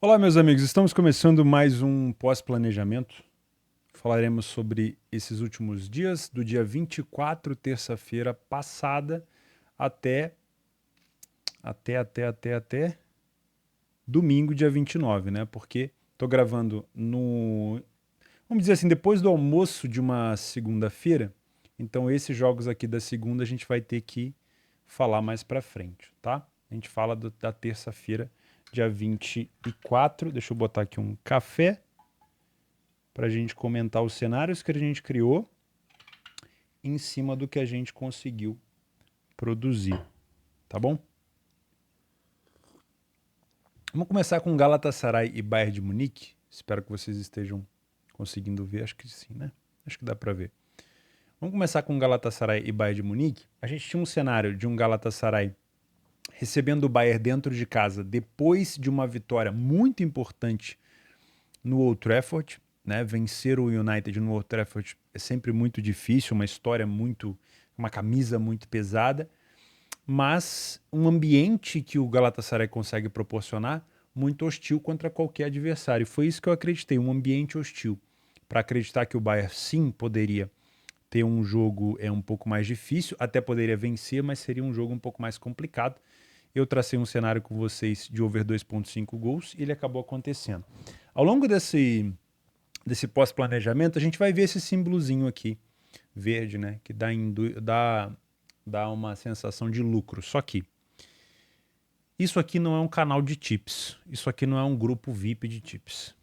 Olá, meus amigos, estamos começando mais um pós-planejamento. Falaremos sobre esses últimos dias, do dia 24, terça-feira passada, até, até domingo, dia 29, né? Porque estou gravando no, vamos dizer assim, depois do almoço de uma segunda-feira. Então, esses jogos aqui da segunda a gente vai ter que falar mais pra frente, tá? A gente fala da terça-feira, dia 24. Deixa eu botar aqui um café para a gente comentar os cenários que a gente criou em cima do que a gente conseguiu produzir, tá bom? Vamos começar com Galatasaray e Bayern de Munique. Espero que vocês estejam conseguindo ver, acho que sim, né? Acho que dá para ver. Vamos começar com Galatasaray e Bayern de Munique. A gente tinha um cenário de um Galatasaray recebendo o Bayern dentro de casa depois de uma vitória muito importante no Old Trafford, né? Vencer o United no Old Trafford é sempre muito difícil, uma história muito, uma camisa muito pesada, mas um ambiente que o Galatasaray consegue proporcionar muito hostil contra qualquer adversário. Foi isso que eu acreditei, um ambiente hostil. Para acreditar que o Bayern sim poderia ter um jogo um pouco mais difícil, até poderia vencer, mas seria um jogo um pouco mais complicado. Eu tracei um cenário com vocês de over 2,5 gols e ele acabou acontecendo. Ao longo desse pós-planejamento, a gente vai ver esse símbolozinho aqui, verde, né? Que dá uma sensação de lucro. Só que isso aqui não é um canal de tips. Isso aqui não é um grupo VIP de tips.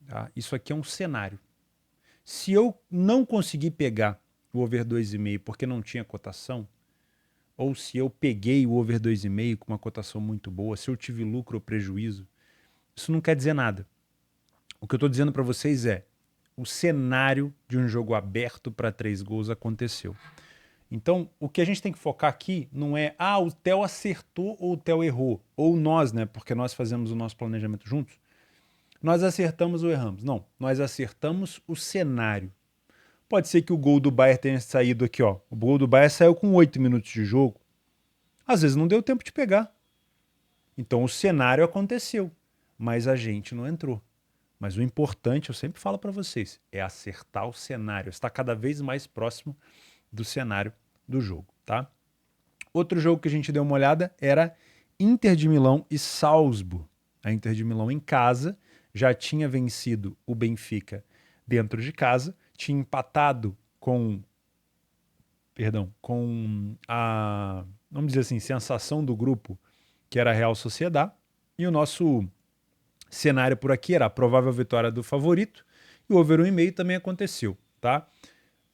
Tá? Isso aqui é um cenário. Se eu não conseguir pegar o over 2,5 porque não tinha cotação, ou se eu peguei o over 2,5 com uma cotação muito boa, se eu tive lucro ou prejuízo, isso não quer dizer nada. O que eu estou dizendo para vocês é o cenário de um jogo aberto para 3 gols aconteceu. Então, o que a gente tem que focar aqui não é, o Theo acertou ou o Theo errou. Ou nós, né? Porque nós fazemos o nosso planejamento juntos. Nós acertamos ou erramos. Não, nós acertamos o cenário. Pode ser que o gol do Bayern tenha saído aqui, ó. O gol do Bayern saiu com 8 minutos de jogo. Às vezes não deu tempo de pegar. Então o cenário aconteceu, mas a gente não entrou. Mas o importante, eu sempre falo para vocês, é acertar o cenário. Está cada vez mais próximo do cenário do jogo, tá? Outro jogo que a gente deu uma olhada era Inter de Milão e Salzburg. A Inter de Milão em casa já tinha vencido o Benfica dentro de casa, tinha empatado com a, vamos dizer assim, sensação do grupo, que era a Real Sociedad, e o nosso cenário por aqui era a provável vitória do favorito, e o over 1,5 também aconteceu, tá?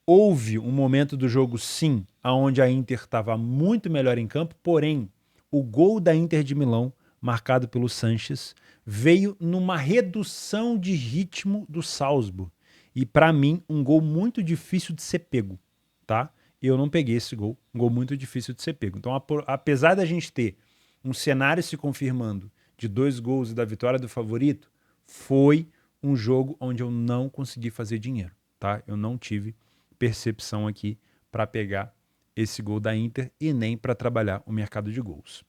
Houve um momento do jogo, sim, onde a Inter estava muito melhor em campo, porém, o gol da Inter de Milão, marcado pelo Sanches, veio numa redução de ritmo do Salzburg. E, para mim, um gol muito difícil de ser pego, tá? Eu não peguei esse gol, um gol muito difícil de ser pego. Então, apesar da gente ter um cenário se confirmando de 2 gols e da vitória do favorito, foi um jogo onde eu não consegui fazer dinheiro, tá? Eu não tive percepção aqui para pegar esse gol da Inter e nem para trabalhar o mercado de gols.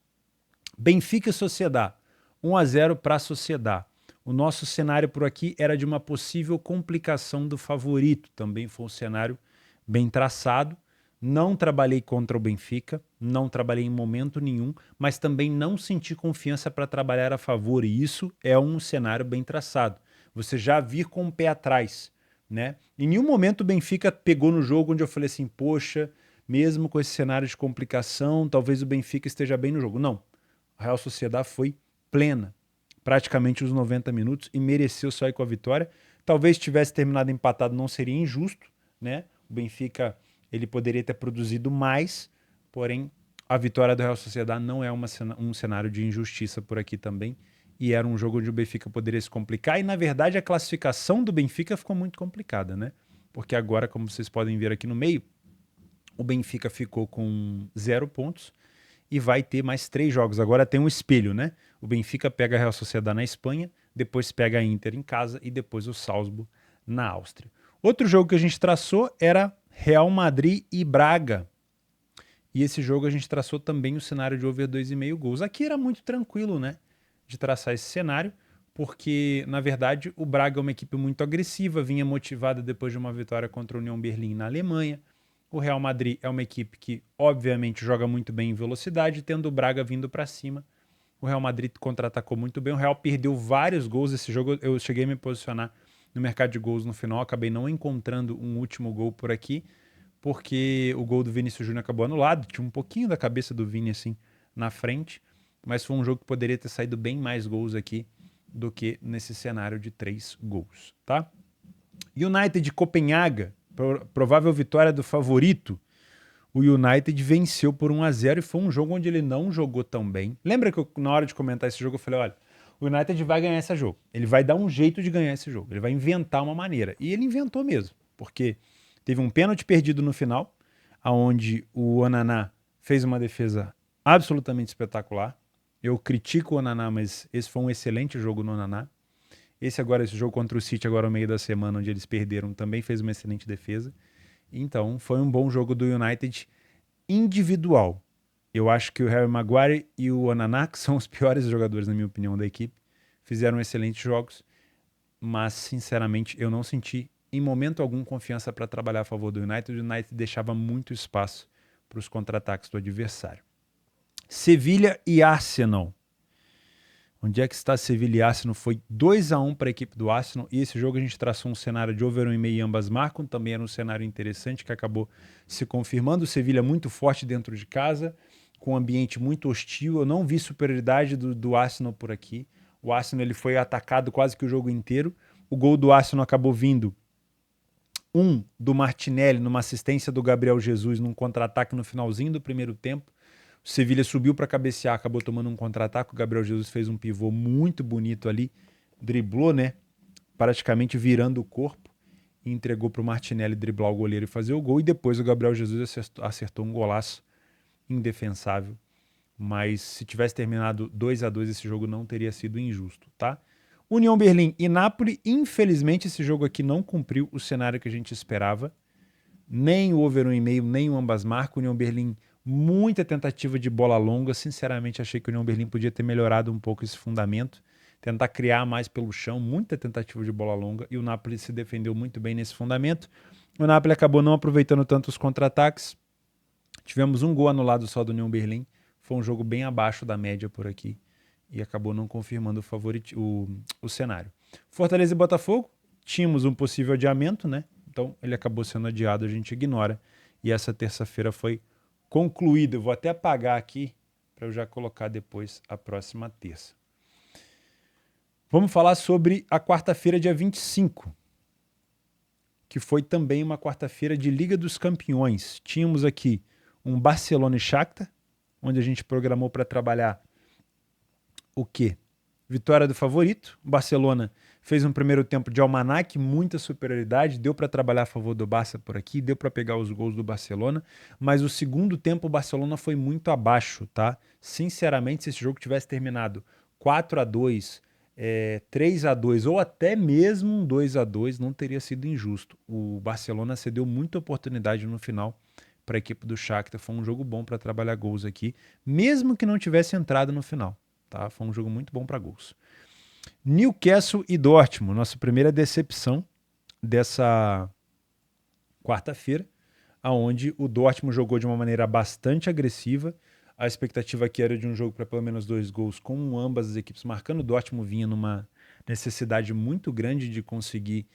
Benfica e Sociedad, 1-0 para a Sociedad. O nosso cenário por aqui era de uma possível complicação do favorito. Também foi um cenário bem traçado. Não trabalhei contra o Benfica, não trabalhei em momento nenhum, mas também não senti confiança para trabalhar a favor. E isso é um cenário bem traçado. Você já vir com o pé atrás, né? Em nenhum momento o Benfica pegou no jogo onde eu falei assim, poxa, mesmo com esse cenário de complicação, talvez o Benfica esteja bem no jogo. Não, a Real Sociedad foi plena, praticamente os 90 minutos, e mereceu sair com a vitória. Talvez tivesse terminado empatado, não seria injusto, né? O Benfica, ele poderia ter produzido mais, porém a vitória do Real Sociedad não é um cenário de injustiça por aqui também, e era um jogo onde o Benfica poderia se complicar, e na verdade a classificação do Benfica ficou muito complicada, né? Porque agora, como vocês podem ver aqui no meio, o Benfica ficou com 0 pontos e vai ter mais 3 jogos. Agora tem um espelho, né? O Benfica pega a Real Sociedad na Espanha, depois pega a Inter em casa e depois o Salzburg na Áustria. Outro jogo que a gente traçou era Real Madrid e Braga. E esse jogo a gente traçou também o cenário de over 2,5 gols. Aqui era muito tranquilo, né? De traçar esse cenário, porque, na verdade, o Braga é uma equipe muito agressiva, vinha motivada depois de uma vitória contra a União Berlim na Alemanha. O Real Madrid é uma equipe que, obviamente, joga muito bem em velocidade, tendo o Braga vindo para cima. O Real Madrid contra-atacou muito bem. O Real perdeu vários gols. Esse jogo eu cheguei a me posicionar no mercado de gols no final. Acabei não encontrando um último gol por aqui, porque o gol do Vinícius Júnior acabou anulado. Tinha um pouquinho da cabeça do Vini assim na frente, mas foi um jogo que poderia ter saído bem mais gols aqui do que nesse cenário de 3 gols, tá? United de Copenhaga, provável vitória do favorito. O United venceu por 1-0 e foi um jogo onde ele não jogou tão bem. Lembra que na hora de comentar esse jogo eu falei, olha, o United vai ganhar esse jogo. Ele vai dar um jeito de ganhar esse jogo. Ele vai inventar uma maneira. E ele inventou mesmo, porque teve um pênalti perdido no final, onde o Onaná fez uma defesa absolutamente espetacular. Eu critico o Onaná, mas esse foi um excelente jogo no Onaná. Esse jogo contra o City agora no meio da semana, onde eles perderam, também fez uma excelente defesa. Então, foi um bom jogo do United individual. Eu acho que o Harry Maguire e o Onaná, que são os piores jogadores, na minha opinião, da equipe, fizeram excelentes jogos, mas, sinceramente, eu não senti em momento algum confiança para trabalhar a favor do United. O United deixava muito espaço para os contra-ataques do adversário. Sevilha e Arsenal. Onde é que está Sevilha e Arsenal? Foi 2-1 para a equipe do Arsenal, e esse jogo a gente traçou um cenário de over 1,5 e ambas marcam, também era um cenário interessante que acabou se confirmando. O Sevilha muito forte dentro de casa, com um ambiente muito hostil. Eu não vi superioridade do Arsenal por aqui. O Arsenal ele foi atacado quase que o jogo inteiro. O gol do Arsenal acabou vindo do Martinelli numa assistência do Gabriel Jesus num contra-ataque no finalzinho do primeiro tempo. O Sevilha subiu para cabecear, acabou tomando um contra-ataque. O Gabriel Jesus fez um pivô muito bonito ali, driblou, né? Praticamente virando o corpo e entregou para o Martinelli driblar o goleiro e fazer o gol. E depois o Gabriel Jesus acertou um golaço indefensável. Mas se tivesse terminado 2-2, esse jogo não teria sido injusto, tá? União Berlim e Napoli, infelizmente esse jogo aqui não cumpriu o cenário que a gente esperava. Nem o over 1,5, nem o ambas marcam. União Berlim, muita tentativa de bola longa. Sinceramente, achei que o União Berlim podia ter melhorado um pouco esse fundamento, tentar criar mais pelo chão, muita tentativa de bola longa, e o Napoli se defendeu muito bem nesse fundamento. O Napoli acabou não aproveitando tanto os contra-ataques. Tivemos um gol anulado só do União Berlim. Foi um jogo bem abaixo da média por aqui e acabou não confirmando o cenário. Fortaleza e Botafogo, tínhamos um possível adiamento, né? Então ele acabou sendo adiado, a gente ignora. E essa terça-feira foi concluída. Eu vou até apagar aqui para eu já colocar depois a próxima terça. Vamos falar sobre a quarta-feira, dia 25, que foi também uma quarta-feira de Liga dos Campeões. Tínhamos aqui um Barcelona e Shakhtar, onde a gente programou para trabalhar o quê? Vitória do favorito. O Barcelona fez um primeiro tempo de almanaque, muita superioridade, deu para trabalhar a favor do Barça por aqui, deu para pegar os gols do Barcelona, mas o segundo tempo o Barcelona foi muito abaixo, tá? Sinceramente, se esse jogo tivesse terminado 4-2, 3-2 ou até mesmo um 2-2, não teria sido injusto. O Barcelona cedeu muita oportunidade no final para a equipe do Shakhtar. Foi um jogo bom para trabalhar gols aqui, mesmo que não tivesse entrado no final. Tá? Foi um jogo muito bom para gols. Newcastle e Dortmund, nossa primeira decepção dessa quarta-feira, onde o Dortmund jogou de uma maneira bastante agressiva. A expectativa aqui era de um jogo para pelo menos 2 gols, com ambas as equipes marcando. O Dortmund vinha numa necessidade muito grande de conseguir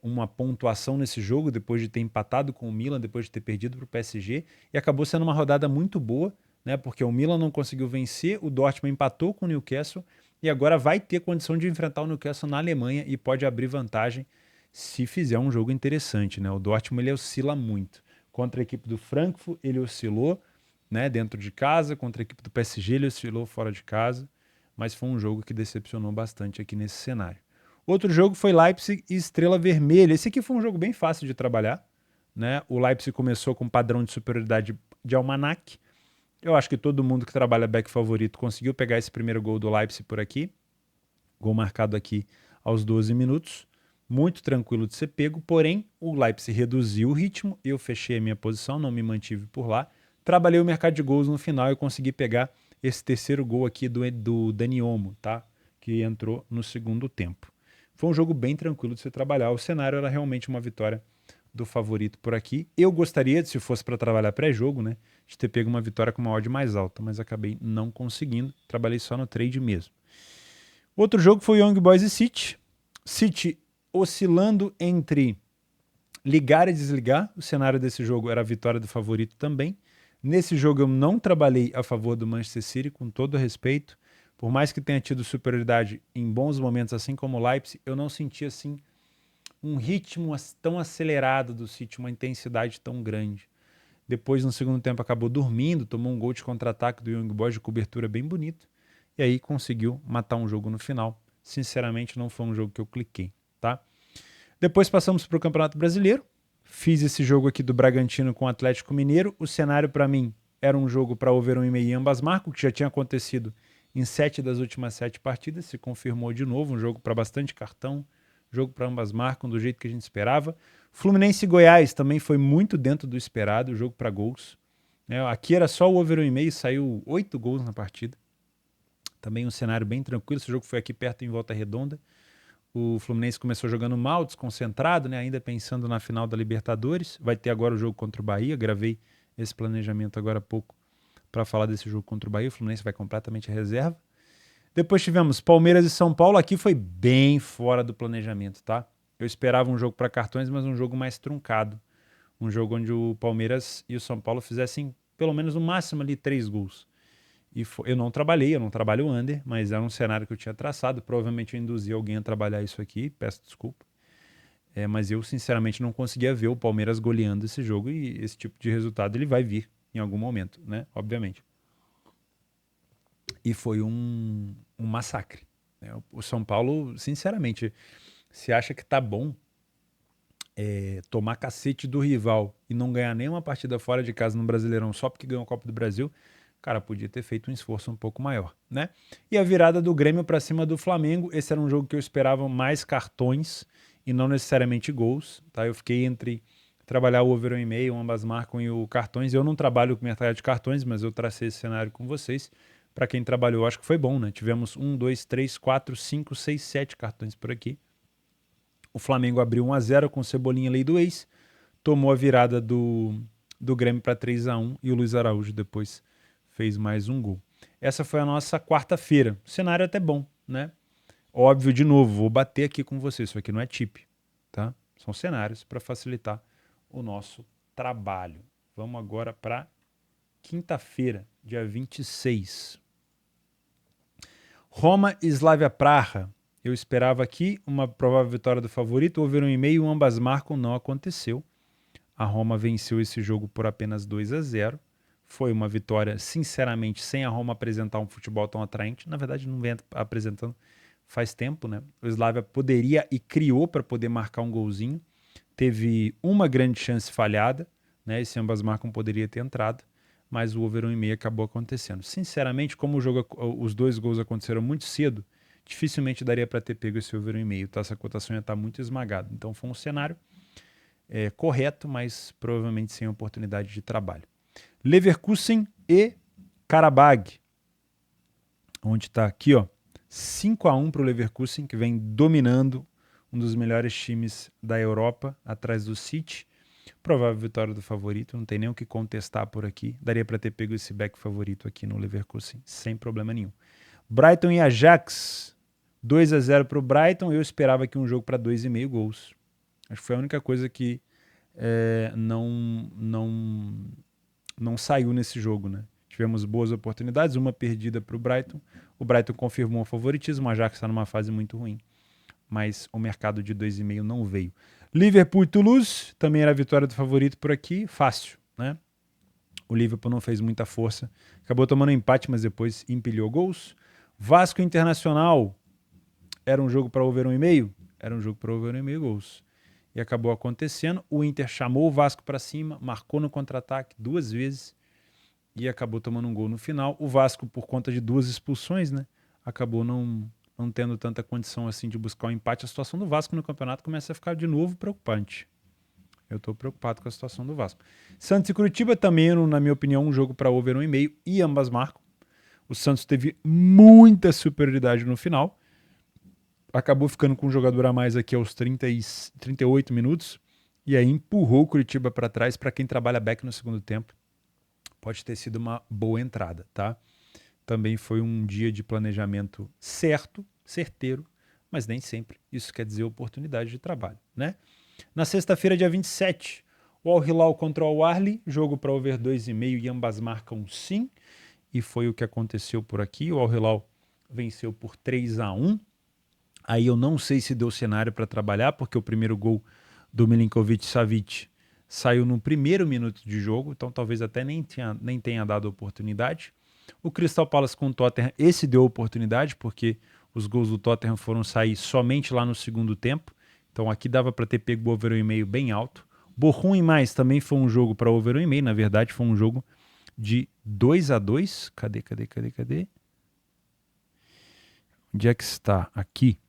uma pontuação nesse jogo, depois de ter empatado com o Milan, depois de ter perdido para o PSG, e acabou sendo uma rodada muito boa, né, porque o Milan não conseguiu vencer, o Dortmund empatou com o Newcastle e agora vai ter condição de enfrentar o Newcastle na Alemanha e pode abrir vantagem se fizer um jogo interessante, né? O Dortmund ele oscila muito. Contra a equipe do Frankfurt ele oscilou, né, dentro de casa, contra a equipe do PSG ele oscilou fora de casa, mas foi um jogo que decepcionou bastante aqui nesse cenário. Outro jogo foi Leipzig e Estrela Vermelha. Esse aqui foi um jogo bem fácil de trabalhar, né? O Leipzig começou com um padrão de superioridade de almanaque. Eu acho que todo mundo que trabalha back favorito conseguiu pegar esse primeiro gol do Leipzig por aqui. Gol marcado aqui aos 12 minutos. Muito tranquilo de ser pego, porém o Leipzig reduziu o ritmo. Eu fechei a minha posição, não me mantive por lá. Trabalhei o mercado de gols no final e consegui pegar esse terceiro gol aqui do Dani Olmo, tá? que entrou no segundo tempo. Foi um jogo bem tranquilo de se trabalhar. O cenário era realmente uma vitória do favorito por aqui. Eu gostaria, se fosse para trabalhar pré-jogo, né, de ter pego uma vitória com uma odd mais alta, mas acabei não conseguindo. Trabalhei só no trade mesmo. Outro jogo foi Young Boys e City. City oscilando entre ligar e desligar. O cenário desse jogo era a vitória do favorito também. Nesse jogo eu não trabalhei a favor do Manchester City, com todo respeito. Por mais que tenha tido superioridade em bons momentos, assim como o Leipzig, eu não senti assim um ritmo tão acelerado do City, uma intensidade tão grande. Depois, no segundo tempo, acabou dormindo, tomou um gol de contra-ataque do Young Boys de cobertura bem bonito, e aí conseguiu matar um jogo no final. Sinceramente, não foi um jogo que eu cliquei, tá? Depois passamos para o Campeonato Brasileiro. Fiz esse jogo aqui do Bragantino com o Atlético Mineiro. O cenário para mim era um jogo para over 1,5 em ambas marcas, que já tinha acontecido em 7 das últimas 7 partidas. Se confirmou de novo, um jogo para bastante cartão, jogo para ambas marcas, do jeito que a gente esperava. Fluminense e Goiás também foi muito dentro do esperado, jogo para gols. Aqui era só o over 1,5, saiu 8 gols na partida. Também um cenário bem tranquilo, esse jogo foi aqui perto em Volta Redonda. O Fluminense começou jogando mal, desconcentrado, né? Ainda pensando na final da Libertadores. Vai ter agora o jogo contra o Bahia. Gravei esse planejamento agora há pouco para falar desse jogo contra o Bahia. O Fluminense vai completamente reserva. Depois tivemos Palmeiras e São Paulo. Aqui foi bem fora do planejamento, tá? Eu esperava um jogo para cartões, mas um jogo mais truncado. Um jogo onde o Palmeiras e o São Paulo fizessem pelo menos no máximo ali 3 gols. E eu não trabalho under, mas era um cenário que eu tinha traçado. Provavelmente eu induzi alguém a trabalhar isso aqui, peço desculpa. Mas eu, sinceramente, não conseguia ver o Palmeiras goleando esse jogo, e esse tipo de resultado ele vai vir em algum momento, né? Obviamente. E foi um massacre, né? O São Paulo, sinceramente, se acha que tá bom tomar cacete do rival e não ganhar nenhuma partida fora de casa no Brasileirão só porque ganhou a Copa do Brasil, cara, podia ter feito um esforço um pouco maior, né? E a virada do Grêmio para cima do Flamengo, esse era um jogo que eu esperava mais cartões e não necessariamente gols, tá? Eu fiquei entre trabalhar o over 1,5, ambas marcam, e o cartões. Eu não trabalho com mercado de cartões, mas eu tracei esse cenário com vocês. Para quem trabalhou, acho que foi bom, né? Tivemos 1, 2, 3, 4, 5, 6, 7 cartões por aqui. O Flamengo abriu 1-0 com Cebolinha, lei do ex, tomou a virada do Grêmio para 3-1 e o Luiz Araújo depois fez mais um gol. Essa foi a nossa quarta-feira. O cenário é até bom, né? Óbvio, de novo, vou bater aqui com vocês. Isso aqui não é tip, tá? São cenários para facilitar o nosso trabalho. Vamos agora para quinta-feira, dia 26. Roma e Slavia Praha. Eu esperava aqui uma provável vitória do favorito. Over 1,5, ambas marcam, não aconteceu. A Roma venceu esse jogo por apenas 2-0. Foi uma vitória, sinceramente, sem a Roma apresentar um futebol tão atraente. Na verdade, não vem apresentando faz tempo, né? O Slavia poderia e criou para poder marcar um golzinho. Teve uma grande chance falhada, né? Esse ambas marcam poderia ter entrado, mas o over 1,5 acabou acontecendo. Sinceramente, como os 2 gols aconteceram muito cedo, dificilmente daria para ter pego esse over 1,5, tá? Essa cotação ia estar muito esmagada. Então foi um cenário correto, mas provavelmente sem oportunidade de trabalho. Leverkusen e Karabag, onde está aqui, ó, 5-1 para o Leverkusen, que vem dominando, um dos melhores times da Europa, atrás do City. Provável vitória do favorito, não tem nem o que contestar por aqui. Daria para ter pego esse back favorito aqui no Leverkusen, sem problema nenhum. Brighton e Ajax, 2-0 para o Brighton. Eu esperava aqui um jogo para 2,5 gols. Acho que foi a única coisa que não saiu nesse jogo, né? Tivemos boas oportunidades, uma perdida para o Brighton. O Brighton confirmou o favoritismo, o Ajax está numa fase muito ruim, mas o mercado de 2,5 não veio. Liverpool e Toulouse, também era a vitória do favorito por aqui, fácil, né? O Liverpool não fez muita força, acabou tomando um empate, mas depois empilhou gols. Vasco Internacional, era um jogo para over 1,5? Era um jogo para over 1,5 gols. E acabou acontecendo. O Inter chamou o Vasco para cima, marcou no contra-ataque 2 vezes e acabou tomando um gol no final. O Vasco, por conta de 2 expulsões, né, acabou não tendo tanta condição assim de buscar um empate. A situação do Vasco no campeonato começa a ficar de novo preocupante. Eu estou preocupado com a situação do Vasco. Santos e Curitiba também, na minha opinião, um jogo para over 1,5 e ambas marcam. O Santos teve muita superioridade no final, acabou ficando com um jogador a mais aqui aos 38 minutos, e aí empurrou o Curitiba para trás. Para quem trabalha back no segundo tempo, pode ter sido uma boa entrada, tá? Também foi um dia de planejamento certeiro, mas nem sempre isso quer dizer oportunidade de trabalho, né? Na sexta-feira, dia 27, o Al Hilal contra o Al-Ahly, jogo para over 2,5 e ambas marcam sim, e foi o que aconteceu por aqui. O Al Hilal venceu por 3-1. Aí eu não sei se deu cenário para trabalhar, porque o primeiro gol do Milinkovic-Savic saiu no primeiro minuto de jogo, então talvez até nem tenha dado oportunidade. O Crystal Palace com o Tottenham, esse deu oportunidade, porque os gols do Tottenham foram sair somente lá no segundo tempo, então aqui dava para ter pego o over 1,5 bem alto. Bochum e mais também foi um jogo para over 1,5, na verdade foi um jogo de 2-2. Cadê? Onde é que está? Aqui.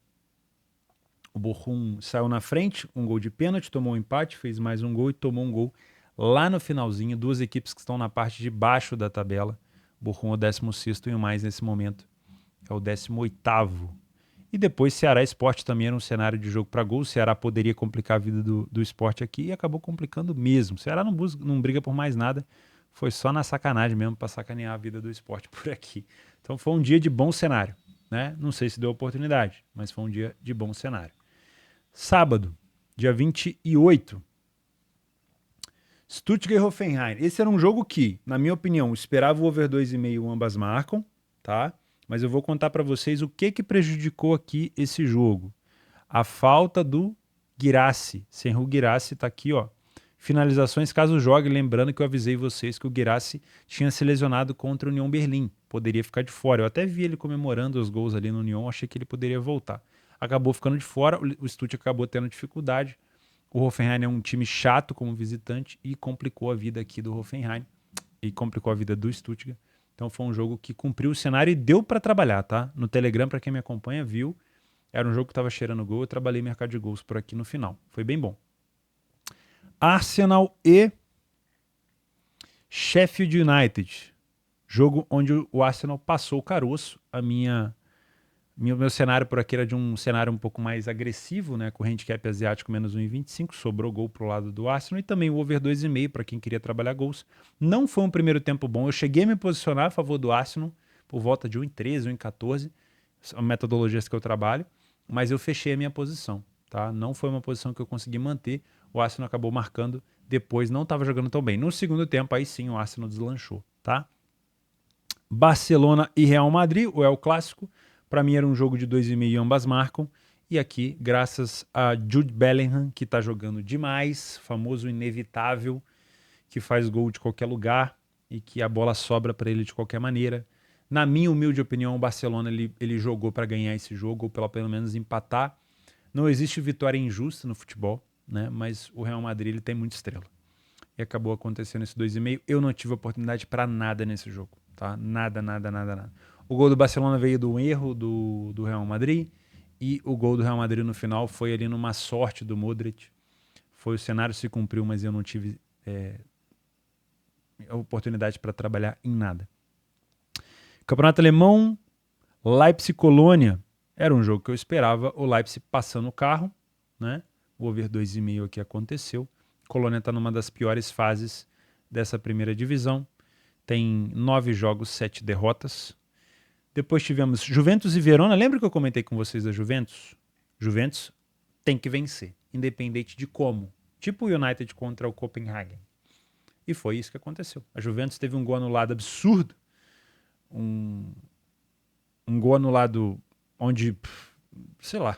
O Bochum saiu na frente, um gol de pênalti, tomou um empate, fez mais um gol e tomou um gol lá no finalzinho. Duas equipes que estão na parte de baixo da tabela. O Bochum é o 16º e o mais nesse momento é o 18º. E depois Ceará Sport também era um cenário de jogo para gol. O Ceará poderia complicar a vida do Sport aqui e acabou complicando mesmo. O Ceará não briga por mais nada. Foi só na sacanagem mesmo para sacanear a vida do Sport por aqui. Então foi um dia de bom cenário, né? Não sei se deu oportunidade, mas foi um dia de bom cenário. Sábado, dia 28, Stuttgart e Hoffenheim. Esse era um jogo que, na minha opinião, esperava o over 2,5, ambas marcam, tá? Mas eu vou contar para vocês o que prejudicou aqui esse jogo. A falta do Guirassy. Senhor Guirassy tá aqui, ó. Finalizações caso jogue, lembrando que eu avisei vocês que o Guirassy tinha se lesionado contra o Union Berlim. Poderia ficar de fora. Eu até vi ele comemorando os gols ali no Union, achei que ele poderia voltar. Acabou ficando de fora, o Stuttgart acabou tendo dificuldade. O Hoffenheim é um time chato como visitante e complicou a vida aqui do Hoffenheim e complicou a vida do Stuttgart. Então foi um jogo que cumpriu o cenário e deu para trabalhar, tá? No Telegram, para quem me acompanha, viu? Era um jogo que estava cheirando gol, eu trabalhei mercado de gols por aqui no final. Foi bem bom. Arsenal e Sheffield United. Jogo onde o Arsenal passou o caroço. Meu cenário por aqui era de um cenário um pouco mais agressivo, né? Com o handicap asiático menos 1,25, sobrou gol pro lado do Arsenal e também o over 2,5 para quem queria trabalhar gols. Não foi um primeiro tempo bom, eu cheguei a me posicionar a favor do Arsenal por volta de 1,13, 1,14, são metodologias que eu trabalho, mas eu fechei a minha posição, tá? Não foi uma posição que eu consegui manter, o Arsenal acabou marcando depois, não estava jogando tão bem. No segundo tempo, aí sim, o Arsenal deslanchou, tá? Barcelona e Real Madrid, o El Clássico. Para mim era um jogo de 2,5 e ambas marcam. E aqui, graças a Jude Bellingham, que está jogando demais, famoso inevitável, que faz gol de qualquer lugar e que a bola sobra para ele de qualquer maneira. Na minha humilde opinião, o Barcelona ele jogou para ganhar esse jogo, ou pelo menos empatar. Não existe vitória injusta no futebol, né? Mas o Real Madrid ele tem muita estrela. E acabou acontecendo esse 2,5. Eu não tive oportunidade para nada nesse jogo, tá? Nada. O gol do Barcelona veio do erro do Real Madrid e o gol do Real Madrid no final foi ali numa sorte do Modric. O cenário se cumpriu, mas eu não tive oportunidade para trabalhar em nada. Campeonato Alemão, Leipzig-Colônia. Era um jogo que eu esperava, o Leipzig passando o carro, né? O over 2,5 aqui aconteceu. Colônia está numa das piores fases dessa primeira divisão. Tem 9 jogos, 7 derrotas. Depois tivemos Juventus e Verona. Lembra que eu comentei com vocês da Juventus? Juventus tem que vencer, independente de como. Tipo o United contra o Copenhagen. E foi isso que aconteceu. A Juventus teve um gol anulado absurdo. Um gol anulado onde, sei lá,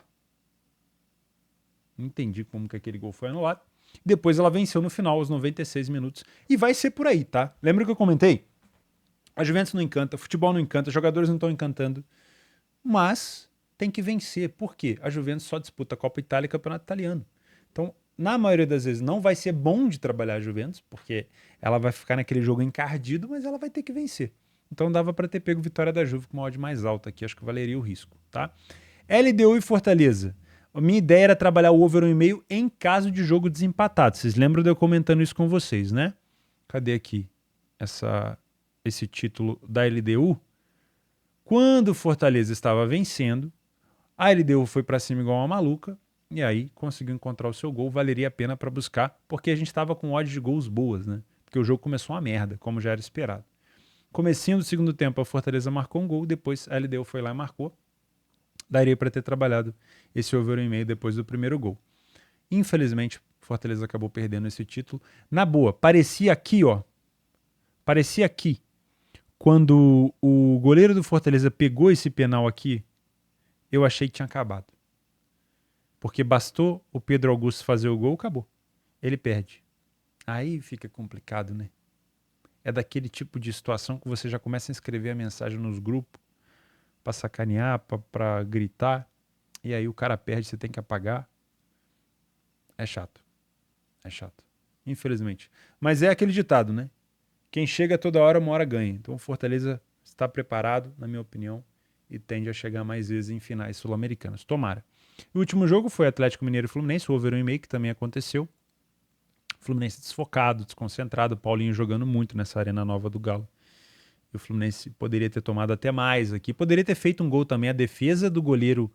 não entendi como que aquele gol foi anulado. Depois ela venceu no final, aos 96 minutos. E vai ser por aí, tá? Lembra que eu comentei? A Juventus não encanta, o futebol não encanta, os jogadores não estão encantando. Mas tem que vencer. Por quê? A Juventus só disputa a Copa Itália e Campeonato Italiano. Então, na maioria das vezes, não vai ser bom de trabalhar a Juventus, porque ela vai ficar naquele jogo encardido, mas ela vai ter que vencer. Então dava para ter pego vitória da Juve com uma odd mais alta aqui, acho que valeria o risco, tá? LDU e Fortaleza. A minha ideia era trabalhar o over 1,5 em caso de jogo desempatado. Vocês lembram de eu comentando isso com vocês, né? Cadê aqui esse título da LDU? Quando o Fortaleza estava vencendo, A LDU foi para cima igual uma maluca, e aí conseguiu encontrar o seu gol, valeria a pena para buscar, porque a gente estava com odds de gols boas, né? Porque o jogo começou uma merda, como já era esperado. Comecinho do segundo tempo, a Fortaleza marcou um gol, depois a LDU foi lá e marcou. Daria para ter trabalhado esse over 1,5 depois do primeiro gol. Infelizmente, Fortaleza acabou perdendo esse título. Na boa, parecia aqui, ó. Parecia aqui. Quando o goleiro do Fortaleza pegou esse penal aqui, eu achei que tinha acabado. Porque bastou o Pedro Augusto fazer o gol, acabou. Ele perde. Aí fica complicado, né? É daquele tipo de situação que você já começa a escrever a mensagem nos grupos pra sacanear, pra gritar, e aí o cara perde, você tem que apagar. É chato. É chato. Infelizmente. Mas é aquele ditado, né? Quem chega toda hora, uma hora ganha. Então o Fortaleza está preparado, na minha opinião, e tende a chegar mais vezes em finais sul-americanas. Tomara. O último jogo foi Atlético Mineiro e Fluminense, o over 1,5, que também aconteceu. Fluminense desfocado, desconcentrado, Paulinho jogando muito nessa arena nova do Galo. E o Fluminense poderia ter tomado até mais aqui. Poderia ter feito um gol também. A defesa do goleiro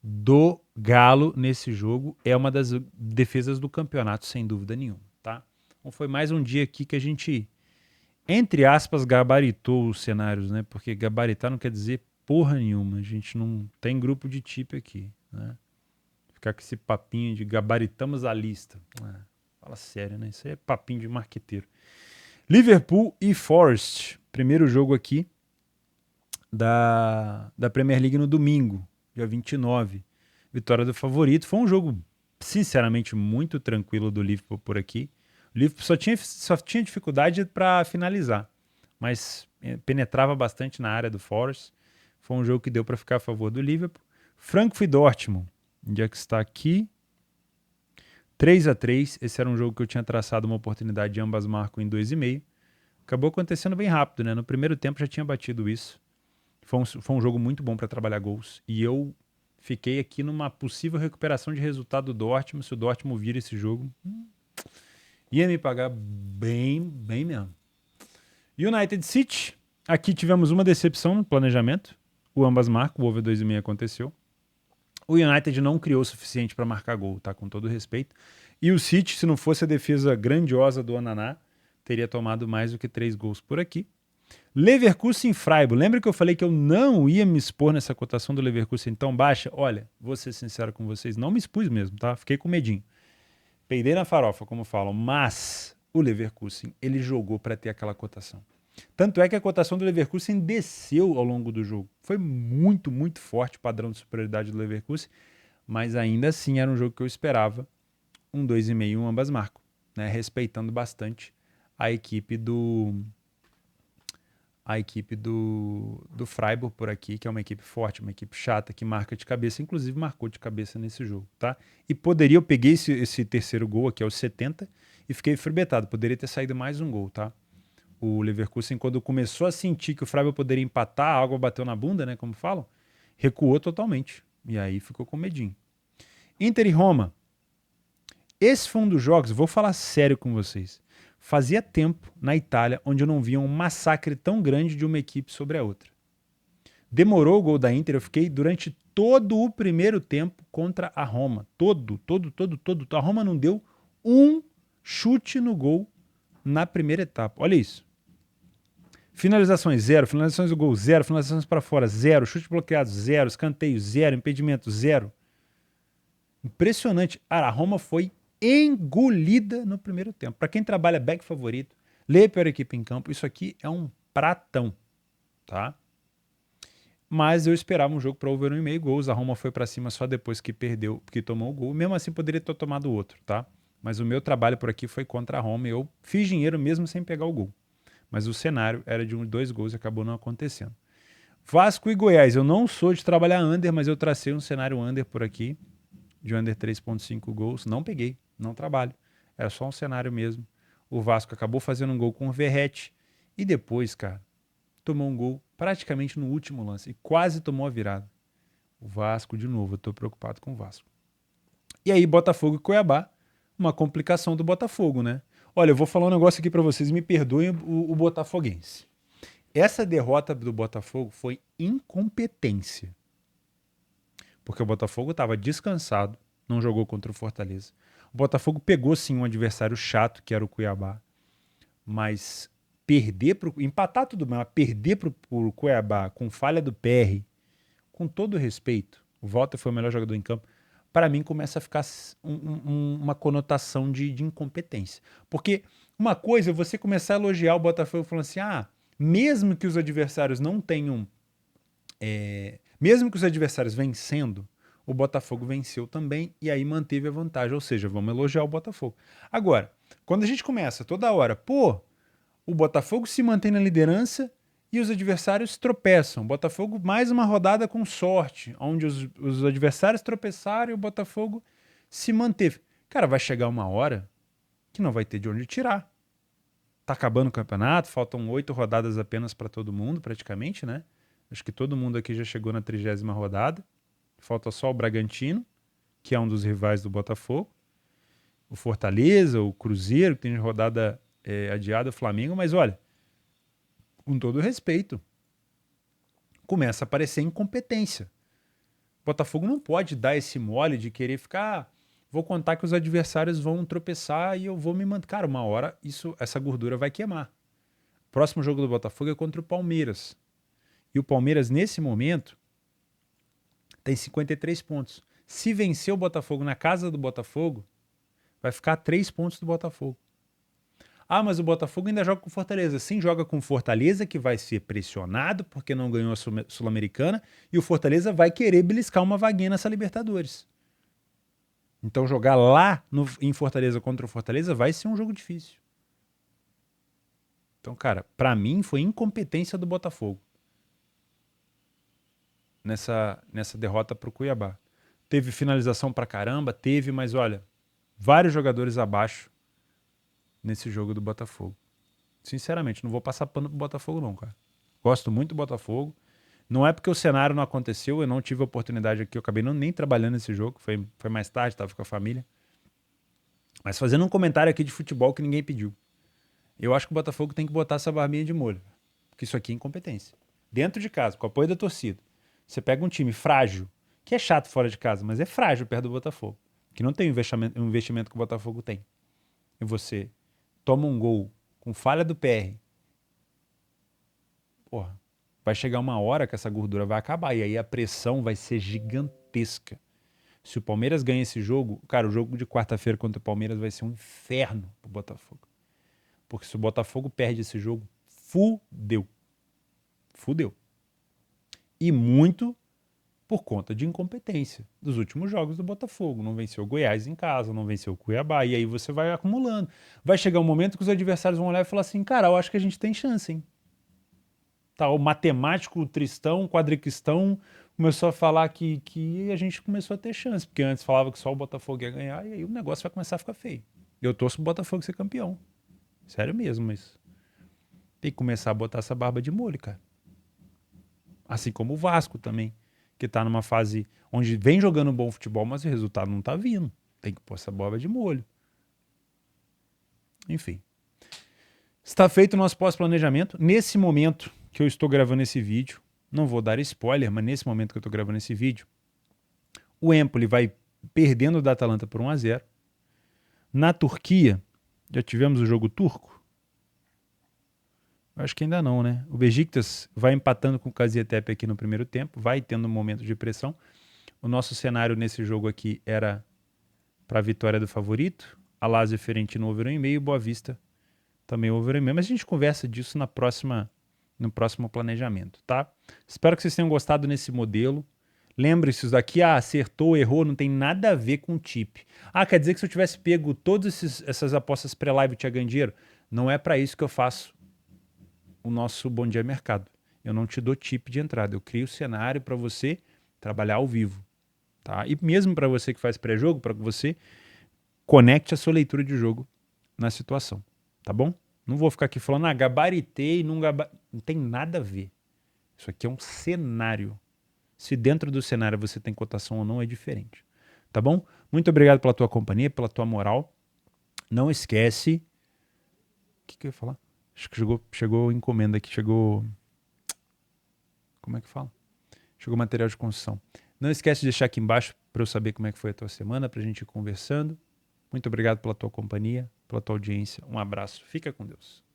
do Galo nesse jogo é uma das defesas do campeonato, sem dúvida nenhuma, tá? Então foi mais um dia aqui que a gente, entre aspas, gabaritou os cenários, né? Porque gabaritar não quer dizer porra nenhuma. A gente não tem grupo de tipo aqui, né? Ficar com esse papinho de gabaritamos a lista. Fala sério, né? Isso aí é papinho de marqueteiro. Liverpool e Forest. Primeiro jogo aqui da Premier League no domingo, dia 29. Vitória do favorito. Foi um jogo, sinceramente, muito tranquilo do Liverpool por aqui. O Liverpool só tinha dificuldade para finalizar, mas penetrava bastante na área do Forest. Foi um jogo que deu para ficar a favor do Liverpool. Frankfurt e Dortmund. Onde é que está aqui? 3-3, esse era um jogo que eu tinha traçado uma oportunidade de ambas marcam em 2,5. Acabou acontecendo bem rápido, né? No primeiro tempo já tinha batido isso. Foi um jogo muito bom para trabalhar gols. E eu fiquei aqui numa possível recuperação de resultado do Dortmund. Se o Dortmund vira esse jogo, ia me pagar bem, bem mesmo. United City. Aqui tivemos uma decepção no planejamento. O ambas marcam, o over 2,5 aconteceu. O United não criou o suficiente para marcar gol, tá? Com todo respeito. E o City, se não fosse a defesa grandiosa do Onaná, teria tomado mais do que 3 gols por aqui. Leverkusen e Freiburg. Lembra que eu falei que eu não ia me expor nessa cotação do Leverkusen tão baixa? Olha, vou ser sincero com vocês, não me expus mesmo, tá? Fiquei com medinho. Peidei na farofa, como falam. Mas o Leverkusen, ele jogou para ter aquela cotação. Tanto é que a cotação do Leverkusen desceu ao longo do jogo. Foi muito, muito forte o padrão de superioridade do Leverkusen, mas ainda assim era um jogo que eu esperava. 2,5, ambas marcam, né? Respeitando bastante a equipe do Freiburg por aqui, que é uma equipe forte, uma equipe chata, que marca de cabeça, inclusive marcou de cabeça nesse jogo, tá? E eu peguei esse terceiro gol aqui aos 70 e fiquei fribetado, poderia ter saído mais um gol, tá? O Leverkusen, quando começou a sentir que o Freiburg poderia empatar, a água bateu na bunda, né, como falam, recuou totalmente. E aí ficou com medinho. Inter e Roma. Esse foi um dos jogos, vou falar sério com vocês. Fazia tempo na Itália onde eu não via um massacre tão grande de uma equipe sobre a outra. Demorou o gol da Inter, eu fiquei durante todo o primeiro tempo contra a Roma. Todo. A Roma não deu um chute no gol na primeira etapa. Olha isso. Finalizações 0, finalizações do gol 0, finalizações para fora 0, chute bloqueado 0, escanteio 0, impedimento 0. Impressionante. A Roma foi engolida no primeiro tempo. Para quem trabalha back favorito, lê a pior equipe em campo, isso aqui é um pratão, tá? Mas eu esperava um jogo para over 1,5 gols. A Roma foi para cima só depois que perdeu, que tomou o gol. Mesmo assim poderia ter tomado outro, tá? Mas o meu trabalho por aqui foi contra a Roma e eu fiz dinheiro mesmo sem pegar o gol. Mas o cenário era de 2 gols e acabou não acontecendo. Vasco e Goiás. Eu não sou de trabalhar under, mas eu tracei um cenário under por aqui, de under 3,5 gols. Não peguei, não trabalho. Era só um cenário mesmo. O Vasco acabou fazendo um gol com o Verratti e depois, cara, tomou um gol praticamente no último lance e quase tomou a virada. O Vasco, de novo, eu tô preocupado com o Vasco. E aí, Botafogo e Cuiabá, uma complicação do Botafogo, né? Olha, eu vou falar um negócio aqui para vocês, me perdoem o botafoguense. Essa derrota do Botafogo foi incompetência. porque o Botafogo estava descansado, não jogou contra o Fortaleza. O Botafogo pegou sim um adversário chato, que era o Cuiabá, mas empatar tudo bem, mas perder pro Cuiabá com falha do PR, com todo respeito, o Walter foi o melhor jogador em campo, para mim começa a ficar uma conotação de incompetência. Porque uma coisa é você começar a elogiar o Botafogo falando assim, mesmo que os adversários não tenham... mesmo que os adversários vencendo, o Botafogo venceu também e aí manteve a vantagem. Ou seja, vamos elogiar o Botafogo. Agora, quando a gente começa toda hora, o Botafogo se mantém na liderança e os adversários tropeçam. O Botafogo mais uma rodada com sorte, onde os adversários tropeçaram e o Botafogo se manteve. Cara, vai chegar uma hora que não vai ter de onde tirar. Tá acabando o campeonato, faltam 8 rodadas apenas para todo mundo, praticamente, né? Acho que todo mundo aqui já chegou na 30ª rodada. Falta só o Bragantino, que é um dos rivais do Botafogo. O Fortaleza, o Cruzeiro, que tem rodada adiada, o Flamengo. Mas olha, com todo respeito, começa a aparecer incompetência. O Botafogo não pode dar esse mole de querer ficar... vou contar que os adversários vão tropeçar e eu vou me manter. Cara, uma hora essa gordura vai queimar. O próximo jogo do Botafogo é contra o Palmeiras. E o Palmeiras, nesse momento, tem 53 pontos. Se vencer o Botafogo na casa do Botafogo, vai ficar a 3 pontos do Botafogo. Mas o Botafogo ainda joga com Fortaleza. Sim, joga com Fortaleza, que vai ser pressionado porque não ganhou a Sul-Americana, e o Fortaleza vai querer beliscar uma vaguinha nessa Libertadores. Então jogar lá em Fortaleza contra o Fortaleza vai ser um jogo difícil. Então, cara, pra mim foi incompetência do Botafogo nessa derrota pro Cuiabá. Teve finalização pra caramba, mas olha, vários jogadores abaixo nesse jogo do Botafogo. Sinceramente, não vou passar pano pro Botafogo não, cara. Gosto muito do Botafogo. Não é porque o cenário não aconteceu, eu não tive a oportunidade aqui, eu acabei nem trabalhando nesse jogo, foi mais tarde, estava com a família. Mas fazendo um comentário aqui de futebol que ninguém pediu. Eu acho que o Botafogo tem que botar essa barbinha de molho, porque isso aqui é incompetência. Dentro de casa, com o apoio da torcida, você pega um time frágil, que é chato fora de casa, mas é frágil perto do Botafogo, que não tem o investimento que o Botafogo tem. E você toma um gol com falha do PR, vai chegar uma hora que essa gordura vai acabar e aí a pressão vai ser gigantesca. Se o Palmeiras ganha esse jogo, cara, o jogo de quarta-feira contra o Palmeiras vai ser um inferno pro Botafogo. Porque se o Botafogo perde esse jogo, fudeu. Fudeu. E muito por conta de incompetência dos últimos jogos do Botafogo. Não venceu o Goiás em casa, não venceu o Cuiabá, e aí você vai acumulando. Vai chegar um momento que os adversários vão olhar e falar assim, cara, eu acho que a gente tem chance, hein? Tá, o matemático, o tristão, o quadriquistão começou a falar que a gente começou a ter chance, porque antes falava que só o Botafogo ia ganhar, e aí o negócio vai começar a ficar feio. Eu torço pro Botafogo ser campeão. Sério mesmo, mas tem que começar a botar essa barba de molho, cara. Assim como o Vasco também, que tá numa fase onde vem jogando bom futebol, mas o resultado não tá vindo. Tem que pôr essa barba de molho. Enfim. Está feito o nosso pós-planejamento. Nesse momento que eu estou gravando esse vídeo, não vou dar spoiler, mas nesse momento que eu estou gravando esse vídeo, o Empoli vai perdendo da Atalanta por 1-0. Na Turquia, já tivemos o jogo turco? Acho que ainda não, né? O Beşiktaş vai empatando com o Gaziantep aqui no primeiro tempo, vai tendo um momento de pressão. O nosso cenário nesse jogo aqui era para a vitória do favorito, a Lazio e Fiorentina over 1,5, Boa Vista também over 1,5, mas a gente conversa disso no próximo planejamento, tá? Espero que vocês tenham gostado nesse modelo. Lembre-se, isso daqui, acertou, errou, não tem nada a ver com tip. Quer dizer que se eu tivesse pego todas essas apostas pré-live tinha ganho dinheiro? Não é para isso que eu faço o nosso Bom Dia Mercado. Eu não te dou tip de entrada, eu crio o cenário para você trabalhar ao vivo, tá? E mesmo para você que faz pré-jogo, para que você conecte a sua leitura de jogo na situação, tá bom? Não vou ficar aqui falando, gabaritei, não tem nada a ver. Isso aqui é um cenário. Se dentro do cenário você tem cotação ou não, é diferente, tá bom? Muito obrigado pela tua companhia, pela tua moral. Não esquece... O que eu ia falar? Acho que chegou encomenda aqui, chegou... Como é que fala? Chegou material de construção. Não esquece de deixar aqui embaixo para eu saber como é que foi a tua semana, para a gente ir conversando. Muito obrigado pela tua companhia, pela tua audiência. Um abraço. Fica com Deus.